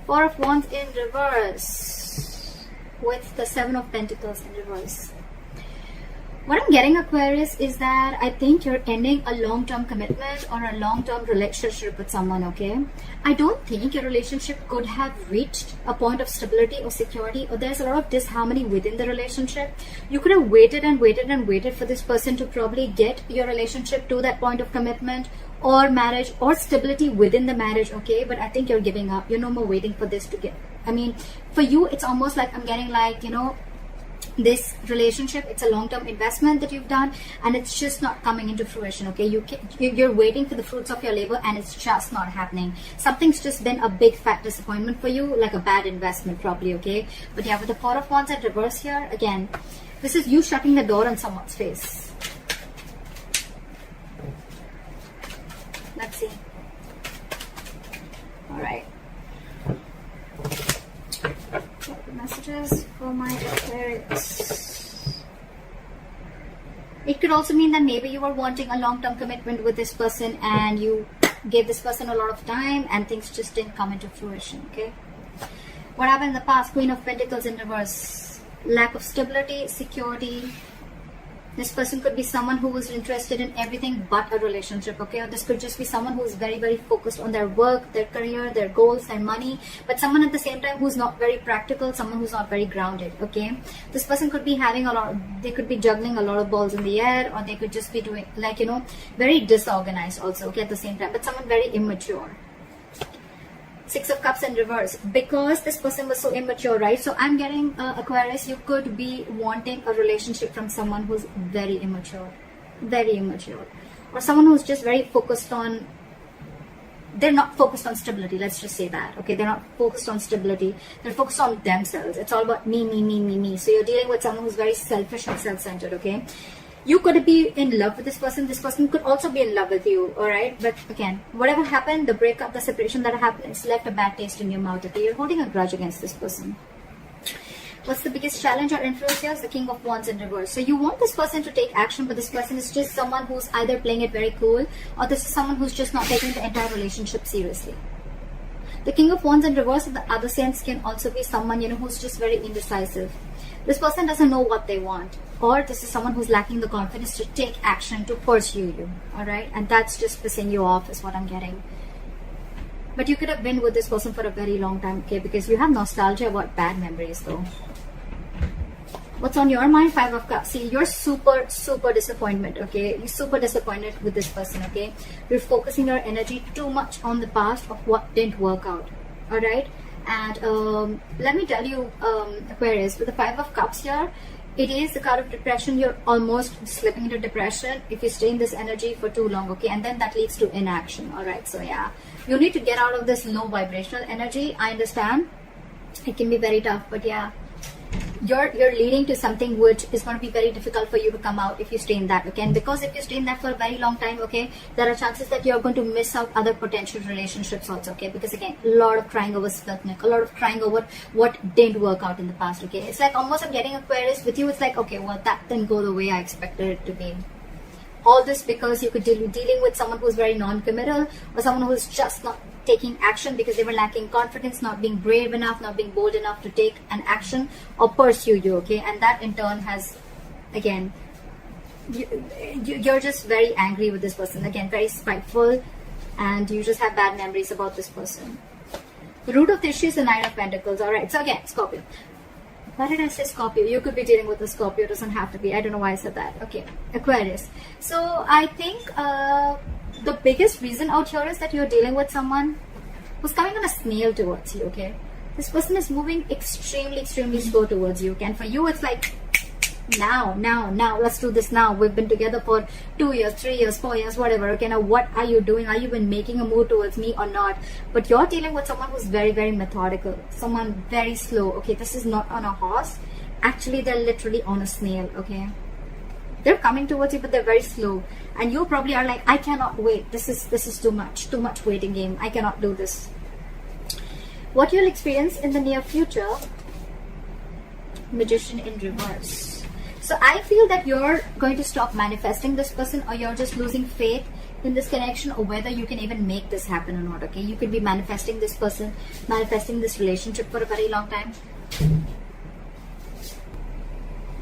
Four of Wands in reverse with the Seven of Pentacles in reverse. What I'm getting, Aquarius, is that I think you're ending a long-term commitment or a long-term relationship with someone, okay? I don't think your relationship could have reached a point of stability or security, or there's a lot of disharmony within the relationship. You could have waited and waited and waited for this person to probably get your relationship to that point of commitment or marriage or stability within the marriage, okay? But I think you're giving up. You're no more waiting for this to get... I mean, for you, it's almost like I'm getting like, you know, this relationship, it's a long-term investment that you've done and it's just not coming into fruition, okay? You're waiting for the fruits of your labor and it's just not happening. Something's just been a big fat disappointment for you, like a bad investment probably, okay? But yeah, with the Four of Wands at reverse here, again, this is you shutting the door on someone's face. Let's see. All right. Messages for my Aquarius. It could also mean that maybe you were wanting a long-term commitment with this person and you gave this person a lot of time and things just didn't come into fruition, okay? What happened in the past? Queen of Pentacles in reverse. Lack of stability, security. This person could be someone who was interested in everything but a relationship, okay? Or this could just be someone who's very, very focused on their work, their career, their goals, their money, but someone at the same time who's not very practical, someone who's not very grounded, okay? This person could be having a lot, they could be juggling a lot of balls in the air, or they could just be doing, like, you know, very disorganized also, okay, at the same time, but someone very immature. Six of Cups in reverse, because this person was so immature, right? So I'm getting Aquarius, you could be wanting a relationship from someone who's very immature, or someone who's just very focused on, they're not focused on stability, let's just say that, okay? They're not focused on stability, they're focused on themselves. It's all about me, me, me, me, me. So you're dealing with someone who's very selfish and self-centered, okay? You could be in love with this person could also be in love with you, alright? But again, whatever happened, the breakup, the separation that happened, it's left a bad taste in your mouth, okay? You're holding a grudge against this person. What's the biggest challenge or influence here? The King of Wands in reverse. So you want this person to take action, but this person is just someone who's either playing it very cool, or this is someone who's just not taking the entire relationship seriously. The King of Wands in reverse, in the other sense, can also be someone, you know, who's just very indecisive. This person doesn't know what they want, or this is someone who's lacking the confidence to take action, to pursue you, alright? And that's just pissing you off is what I'm getting. But you could have been with this person for a very long time, okay? Because you have nostalgia about bad memories though. What's on your mind? Five of Cups. See, you're super disappointed, okay? You're super disappointed with this person, okay? You're focusing your energy too much on the past of what didn't work out, alright? And let me tell you, Aquarius, with the Five of Cups here, it is the card of depression. You're almost slipping into depression if you stay in this energy for too long, okay? And then that leads to inaction, alright? So yeah, you need to get out of this low vibrational energy. I understand it can be very tough, but yeah, you're leading to something which is going to be very difficult for you to come out if you stay in that, okay? And because if you stay in that for a very long time, okay, there are chances that you're going to miss out other potential relationships also, okay? Because again, a lot of crying over spilled milk, a lot of crying over what didn't work out in the past, okay? It's like almost I'm getting Aquarius with you. It's like, okay, well, that didn't go the way I expected it to be. All this because you could be dealing with someone who's very non-committal, or someone who's just not taking action because they were lacking confidence, not being brave enough, not being bold enough to take an action or pursue you, okay? And that in turn has, again, you're just very angry with this person, again, very spiteful, and you just have bad memories about this person. The root of the issue is the Nine of Pentacles, alright? So again, Scorpio. Why did I say Scorpio? You could be dealing with a Scorpio, it doesn't have to be. I don't know why I said that. Okay, Aquarius. So I think the biggest reason out here is that you're dealing with someone who's coming on a snail towards you, okay? This person is moving extremely slow towards you, okay? And for you, it's like, now, let's do this now. We've been together for 2 years, 3 years, 4 years, whatever, okay? Now, what are you doing? Are you even making a move towards me or not? But you're dealing with someone who's very methodical, someone very slow, okay? This is not on a horse. Actually, they're literally on a snail, okay? They're coming towards you, but they're very slow. And you probably are like, I cannot wait. This is too much waiting game. I cannot do this. What you'll experience in the near future, Magician in reverse. So I feel that you're going to stop manifesting this person, or you're just losing faith in this connection, or whether you can even make this happen or not. Okay, you could be manifesting this person, manifesting this relationship for a very long time.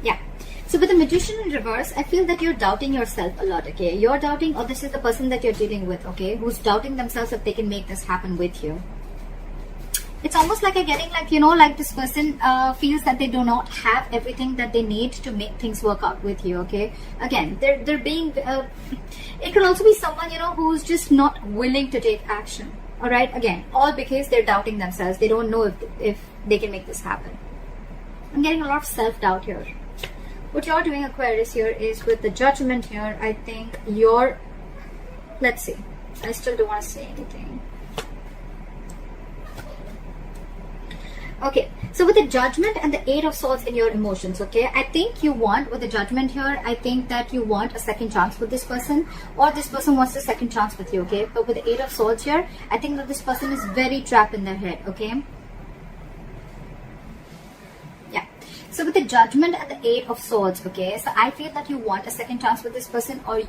Yeah. So with the Magician in reverse, I feel that you're doubting yourself a lot. Okay, you're doubting, or this is the person that you're dealing with, okay, who's doubting themselves if they can make this happen with you. It's almost like I'm getting like, you know, like this person feels that they do not have everything that they need to make things work out with you. Okay, again, they're being it could also be someone, you know, who's just not willing to take action. All right, again, all because they're doubting themselves. They don't know if they can make this happen. I'm getting a lot of self-doubt here. What you're doing, Aquarius, here is with the Judgment here, I think you're, let's see, I still don't want to say anything. Okay, so with the Judgment and the Eight of Swords in your emotions, okay, I think you want, with the Judgment here, I think that you want a second chance with this person, or this person wants a second chance with you, okay. But with the Eight of Swords here, I think that this person is very trapped in their head, okay. Yeah. So with the Judgment and the Eight of Swords, okay, so I feel that you want a second chance with this person, or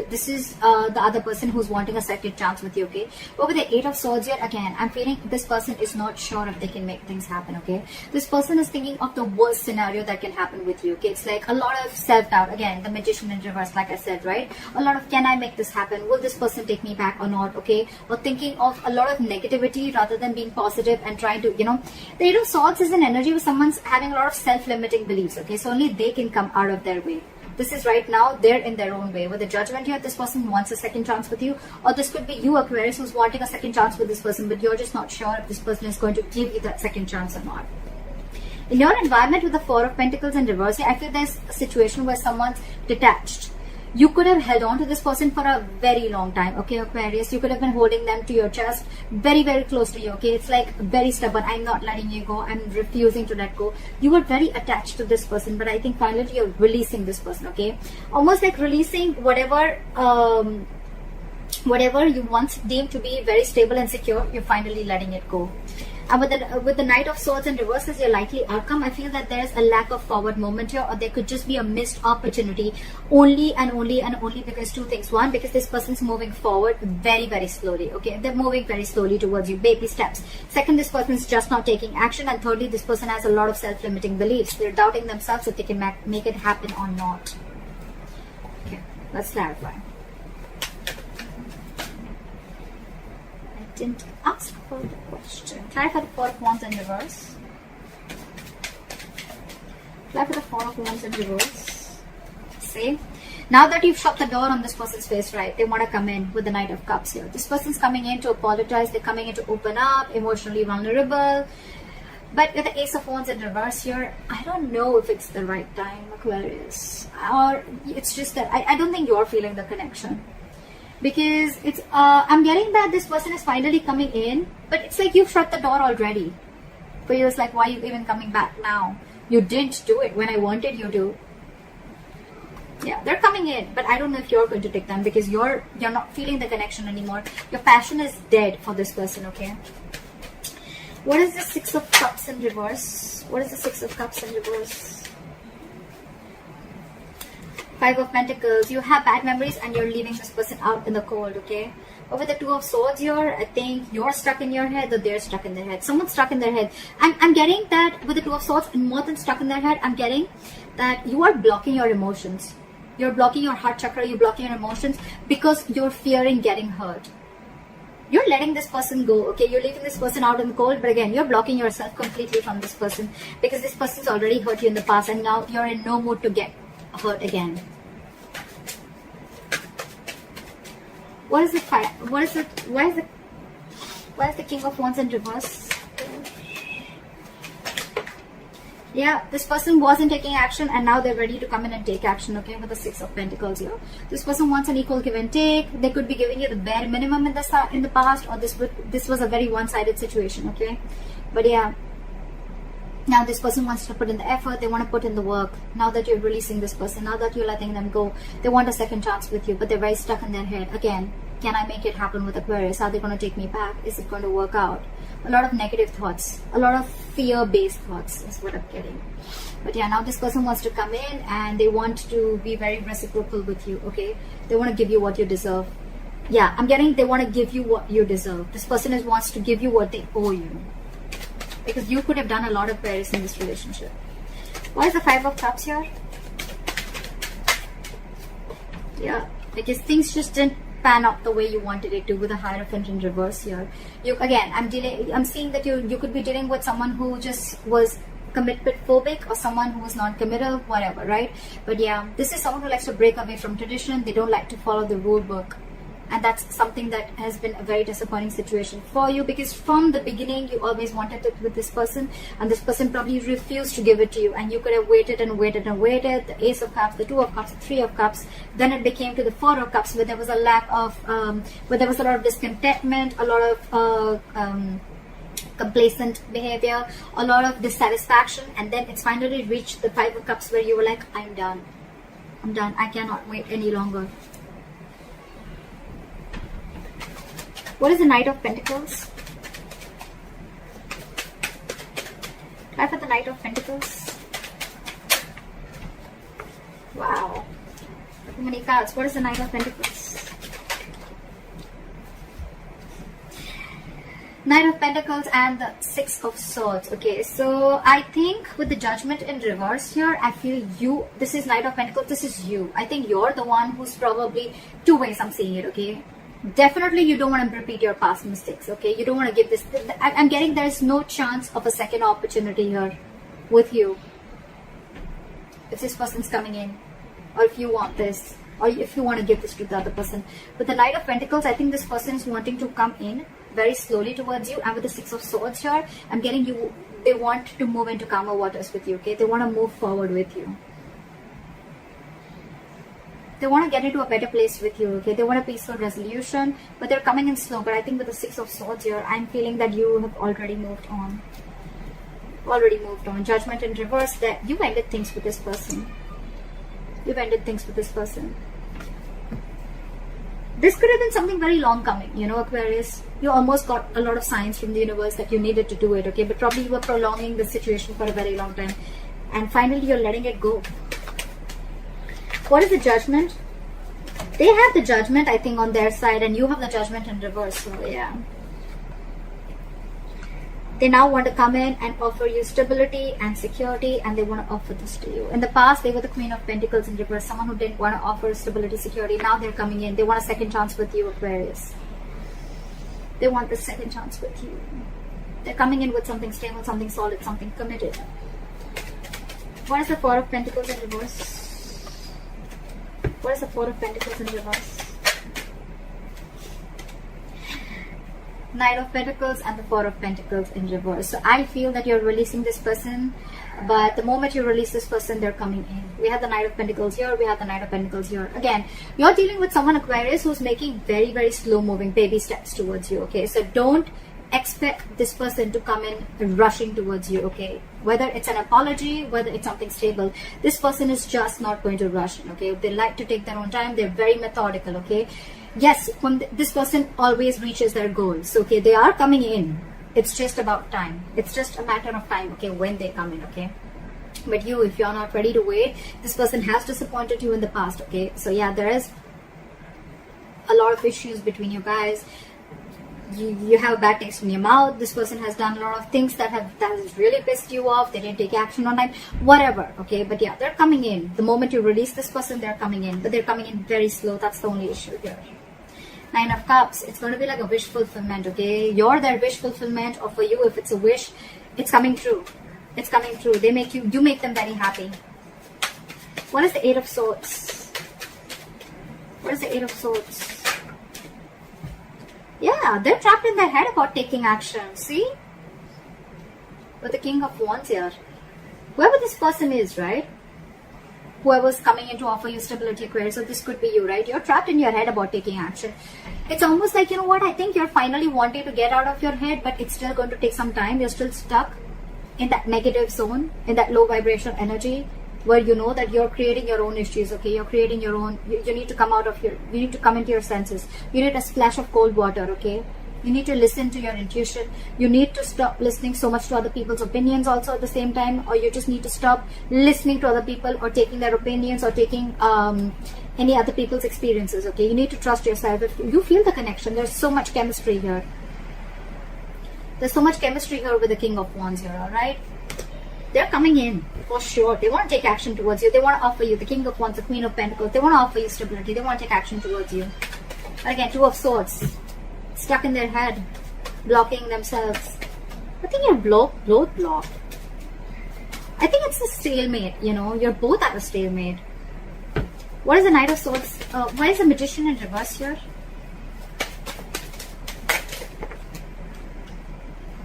this is the other person who's wanting a second chance with you, okay. But with the Eight of Swords here, again, I'm feeling this person is not sure if they can make things happen, okay. This person is thinking of the worst scenario that can happen with you, okay. It's like a lot of self-doubt. Again, the Magician in reverse, like I said, right? A lot of, can I make this happen? Will this person take me back or not, okay? Or thinking of a lot of negativity rather than being positive and trying to, you know, the Eight of Swords is an energy where someone's having a lot of self-limiting beliefs, okay. So only they can come out of their way. This is right now, they're in their own way. With the Judgment here, this person wants a second chance with you, or this could be you, Aquarius, who's wanting a second chance with this person, but you're just not sure if this person is going to give you that second chance or not. In your environment with the Four of Pentacles in reverse, I feel there's a situation where someone's detached. You could have held on to this person for a very long time, okay, Aquarius. You could have been holding them to your chest, very, very close to you, okay. It's like very stubborn. I'm not letting you go. I'm refusing to let go. You were very attached to this person, but I think finally you're releasing this person, okay. Almost like releasing whatever you once deemed to be very stable and secure. You're finally letting it go. And with the Knight of Swords in reverse as your likely outcome, I feel that there's a lack of forward movement here, or there could just be a missed opportunity only because two things. One, because this person's moving forward very, very slowly, okay. They're moving very slowly towards you, baby steps. Second, this person's just not taking action. And thirdly, this person has a lot of self-limiting beliefs. They're doubting themselves if they can make it happen or not. Okay, let's clarify. Didn't ask for the question. Clarify the Four of Wands in reverse. Clarify the Four of Wands in reverse. See? Now that you've shut the door on this person's face, right? They want to come in with the Knight of Cups here. This person's coming in to apologize. They're coming in to open up, emotionally vulnerable. But with the Ace of Wands in reverse here, I don't know if it's the right time, Aquarius. Or it's just that I don't think you're feeling the connection. Because it's I'm getting that this person is finally coming in, but it's like you've shut the door already. For you, it's like, why are you even coming back now? You didn't do it when I wanted you to. Yeah, they're coming in, but I don't know if you're going to take them, because you're not feeling the connection anymore. Your passion is dead for this person, okay? What is the Six of Cups in reverse? What is the Six of Cups in reverse? Five of Pentacles. You have bad memories and you're leaving this person out in the cold, okay? But with the Two of Swords here, I think you're stuck in your head, or they're stuck in their head. Someone's stuck in their head. I'm getting that with the Two of Swords, and more than stuck in their head, I'm getting that you are blocking your emotions. You're blocking your heart chakra, you're blocking your emotions because you're fearing getting hurt. You're letting this person go, okay? You're leaving this person out in the cold, but again, you're blocking yourself completely from this person because this person's already hurt you in the past, and now you're in no mood to get hurt again. What is the fire? Why is the King of Wands in reverse? Yeah, this person wasn't taking action and now they're ready to come in and take action, okay, with the Six of Pentacles here. This person wants an equal give and take. They could be giving you the bare minimum in the past, or this was a very one-sided situation, okay? But yeah, now this person wants to put in the effort. They want to put in the work. Now that you're releasing this person, now that you're letting them go, they want a second chance with you, but they're very stuck in their head. Again, can I make it happen with Aquarius? Are they going to take me back? Is it going to work out? A lot of negative thoughts, a lot of fear-based thoughts is what I'm getting. But yeah, now this person wants to come in and they want to be very reciprocal with you, okay? They want to give you what you deserve. Yeah, I'm getting they want to give you what you deserve. This person wants to give you what they owe you. Because you could have done a lot of Aquarius in this relationship. Why is the 5 of Cups here? Yeah, because things just didn't pan out the way you wanted it to with the Hierophant in reverse here. I'm seeing that you could be dealing with someone who just was commitment phobic or someone who was non-committal, whatever, right? But yeah, this is someone who likes to break away from tradition. They don't like to follow the rule book. And that's something that has been a very disappointing situation for you, because from the beginning you always wanted it with this person, and this person probably refused to give it to you, and you could have waited and waited and waited. The Ace of Cups, the 2 of Cups, the 3 of Cups, then it became to the 4 of Cups, where there was a lack of where there was a lot of discontentment, a lot of complacent behavior, a lot of dissatisfaction, and then it's finally reached the 5 of Cups, where you were like, I'm done, I cannot wait any longer. What is the Knight of Pentacles? Try for the Knight of Pentacles. Wow. Too many cards. What is the Knight of Pentacles? Knight of Pentacles and the 6 of Swords. Okay, so I think with the Judgment in reverse here, I feel you, this is Knight of Pentacles, this is you. I think you're the one who's probably, 2 ways I'm seeing it, okay? Definitely you don't want to repeat your past mistakes, okay? You don't want to give this, I'm getting there's no chance of a second opportunity here with you. If this person's coming in, or if you want this, or if you want to give this to the other person. With the Knight of Pentacles, I think this person is wanting to come in very slowly towards you, and with the 6 of Swords here, I'm getting you, they want to move into calmer waters with you, okay? They want to move forward with you. They want to get into a better place with you, okay? They want a peaceful resolution, but they're coming in slow. But I think with the 6 of Swords here, I'm feeling that you have already moved on. Judgment in reverse, that you've ended things with this person. This could have been something very long coming, you know, Aquarius. You almost got a lot of signs from the universe that you needed to do it, okay? But probably you were prolonging the situation for a very long time. And finally, you're letting it go. What is the Judgment? They have the Judgment, I think, on their side, and you have the Judgment in reverse. So yeah, they now want to come in and offer you stability and security, and they want to offer this to you. In the past, they were the Queen of Pentacles in reverse, someone who didn't want to offer stability, security. Now they're coming in. They want a second chance with you, Aquarius. They want the second chance with you. They're coming in with something stable, something solid, something committed. What is the 4 of Pentacles in reverse? What is the 4 of Pentacles in reverse? Knight of Pentacles and the 4 of Pentacles in reverse. So I feel that you're releasing this person, but the moment you release this person, they're coming in. We have the Knight of Pentacles here, we have the Knight of Pentacles here. Again, you're dealing with someone, Aquarius, who's making very, very slow moving baby steps towards you, okay? So don't expect this person to come in rushing towards you, okay? Whether it's an apology, whether it's something stable, this person is just not going to rush in, okay? They like to take their own time. They're very methodical, okay? Yes, when this person always reaches their goals, okay? They are coming in. It's just about time. It's just a matter of time, okay, when they come in, okay? But you, if you're not ready to wait, this person has disappointed you in the past, okay? So yeah, there is a lot of issues between you guys. You have a bad taste in your mouth. This person has done a lot of things that has really pissed you off. They didn't take action on time, whatever, okay? But yeah, they're coming in. The moment you release this person, they're coming in, but they're coming in very slow. That's the only issue here. 9 of Cups, it's going to be like a wish fulfillment, okay? You're their wish fulfillment, or for you, if it's a wish, it's coming true. It's coming true. They make you make them very happy. What is the 8 of Swords? What is the 8 of Swords? Yeah, they're trapped in their head about taking action. See? With the King of Wands here. Whoever this person is, right? Whoever's coming in to offer you stability, Aquarius, so this could be you, right? You're trapped in your head about taking action. It's almost like, you know what, I think you're finally wanting to get out of your head, but it's still going to take some time. You're still stuck in that negative zone, in that low vibration energy, where you know that you're creating your own issues, okay? You're creating your own, you need to come out of your, you need to come into your senses. You need a splash of cold water, okay? You need to listen to your intuition. You need to stop listening so much to other people's opinions also at the same time, or you just need to stop listening to other people or taking their opinions or taking any other people's experiences, okay? You need to trust yourself. If you feel the connection, there's so much chemistry here. There's so much chemistry here with the King of Wands here, alright? They're coming in, for sure. They want to take action towards you. They want to offer you, the King of Wands, the Queen of Pentacles. They want to offer you stability. They want to take action towards you. But again, Two of Swords. Stuck in their head. Blocking themselves. I think you're both blocked. I think it's a stalemate, you know. You're both at a stalemate. What is the Knight of Swords? Why is the Magician in reverse here?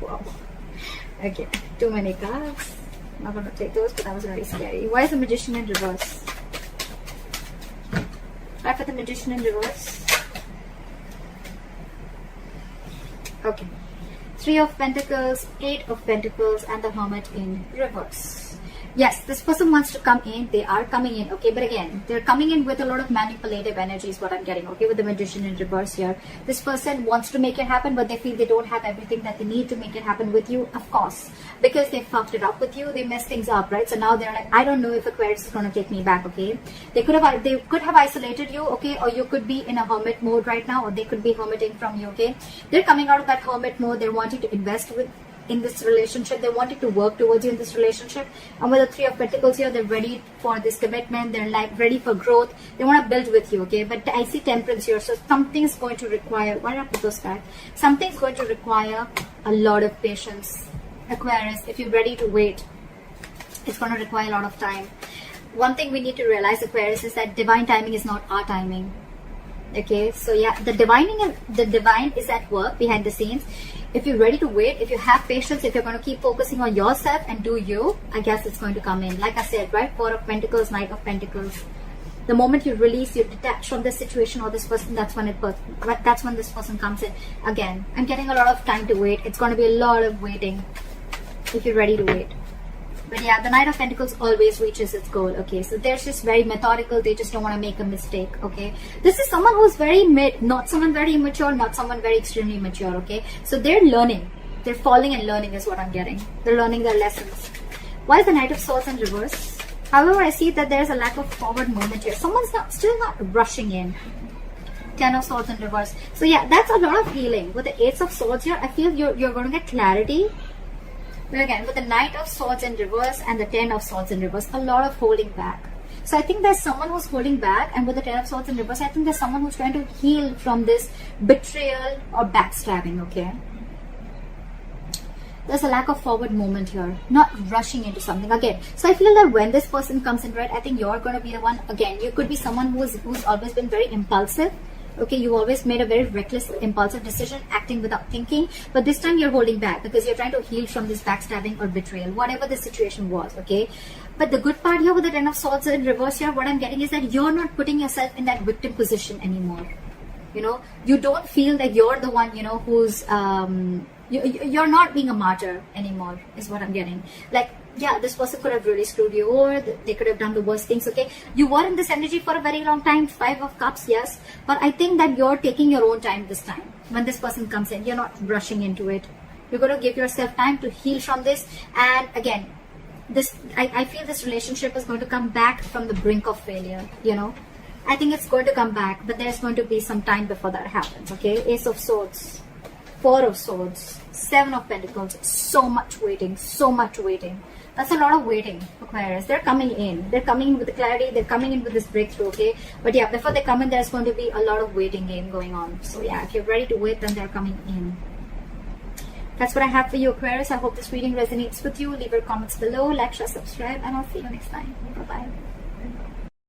Wow. Okay, too many cards. I'm not going to take those, but that was very scary. Why is the Magician in reverse? Try for the Magician in reverse. Okay. 3 of Pentacles, 8 of Pentacles, and the Hermit in reverse. Yes, this person wants to come in. They are coming in, okay? But again, they're coming in with a lot of manipulative energy is what I'm getting, okay? With the Magician in reverse here. This person wants to make it happen, but they feel they don't have everything that they need to make it happen with you, of course. Because they fucked it up with you, they messed things up, right? So now they're like, I don't know if Aquarius is going to take me back, okay? They could have isolated you, okay? Or you could be in a hermit mode right now, or they could be hermiting from you, okay? They're coming out of that hermit mode. They're wanting to invest in this relationship. They wanted to work towards you in this relationship, and with the 3 of Pentacles here, they're ready for this commitment. They're like ready for growth. They want to build with you, okay? But I see Temperance here, so something's going to require, why did I put those back? Something's going to require a lot of patience, Aquarius. If you're ready to wait, it's going to require a lot of time. One thing we need to realize, Aquarius, is that divine timing is not our timing. Okay, so yeah, the divine is at work behind the scenes. If you're ready to wait, if you have patience, if you're going to keep focusing on yourself and do you, I guess it's going to come in. Like I said, right? 4 of Pentacles, Knight of Pentacles. The moment you release, you detach from this situation or this person, that's when this person comes in. Again, I'm getting a lot of time to wait. It's going to be a lot of waiting if you're ready to wait. But yeah, the Knight of Pentacles always reaches its goal, okay? So they're just very methodical. They just don't want to make a mistake, okay? This is someone who's very mid, not someone very immature, not someone very extremely mature, okay? So they're learning. They're falling and learning is what I'm getting. They're learning their lessons. Why is the Knight of Swords in reverse? However, I see that there's a lack of forward movement here. Someone's still not rushing in. 10 of Swords in reverse. So yeah, that's a lot of healing. With the 8 of Swords here, I feel you're going to get clarity. But again, with the Knight of Swords in reverse and the 10 of Swords in reverse, a lot of holding back. So I think there's someone who's holding back, and with the 10 of Swords in reverse, I think there's someone who's trying to heal from this betrayal or backstabbing, okay? There's a lack of forward movement here, not rushing into something again. So I feel that when this person comes in, right, I think you're going to be the one. Again, you could be someone who's always been very impulsive. Okay, you always made a very reckless, impulsive decision, acting without thinking. But this time you're holding back because you're trying to heal from this backstabbing or betrayal, whatever the situation was, okay? But the good part here with the 10 of Swords in reverse here, what I'm getting is that you're not putting yourself in that victim position anymore. You know, you don't feel that you're the one, you know, who's, you're not being a martyr anymore, is what I'm getting. Like, yeah, this person could have really screwed you over. They could have done the worst things, okay? You were in this energy for a very long time. 5 of Cups, yes. But I think that you're taking your own time this time. When this person comes in, you're not rushing into it. You're going to give yourself time to heal from this. And again, I feel this relationship is going to come back from the brink of failure, you know? I think it's going to come back, but there's going to be some time before that happens, okay? Ace of Swords, 4 of Swords, 7 of Pentacles. So much waiting, so much waiting. That's a lot of waiting, Aquarius. They're coming in. They're coming in with the clarity. They're coming in with this breakthrough, okay? But yeah, before they come in, there's going to be a lot of waiting game going on. So yeah, if you're ready to wait, then they're coming in. That's what I have for you, Aquarius. I hope this reading resonates with you. Leave your comments below, like, share, subscribe, and I'll see you next time. Bye-bye.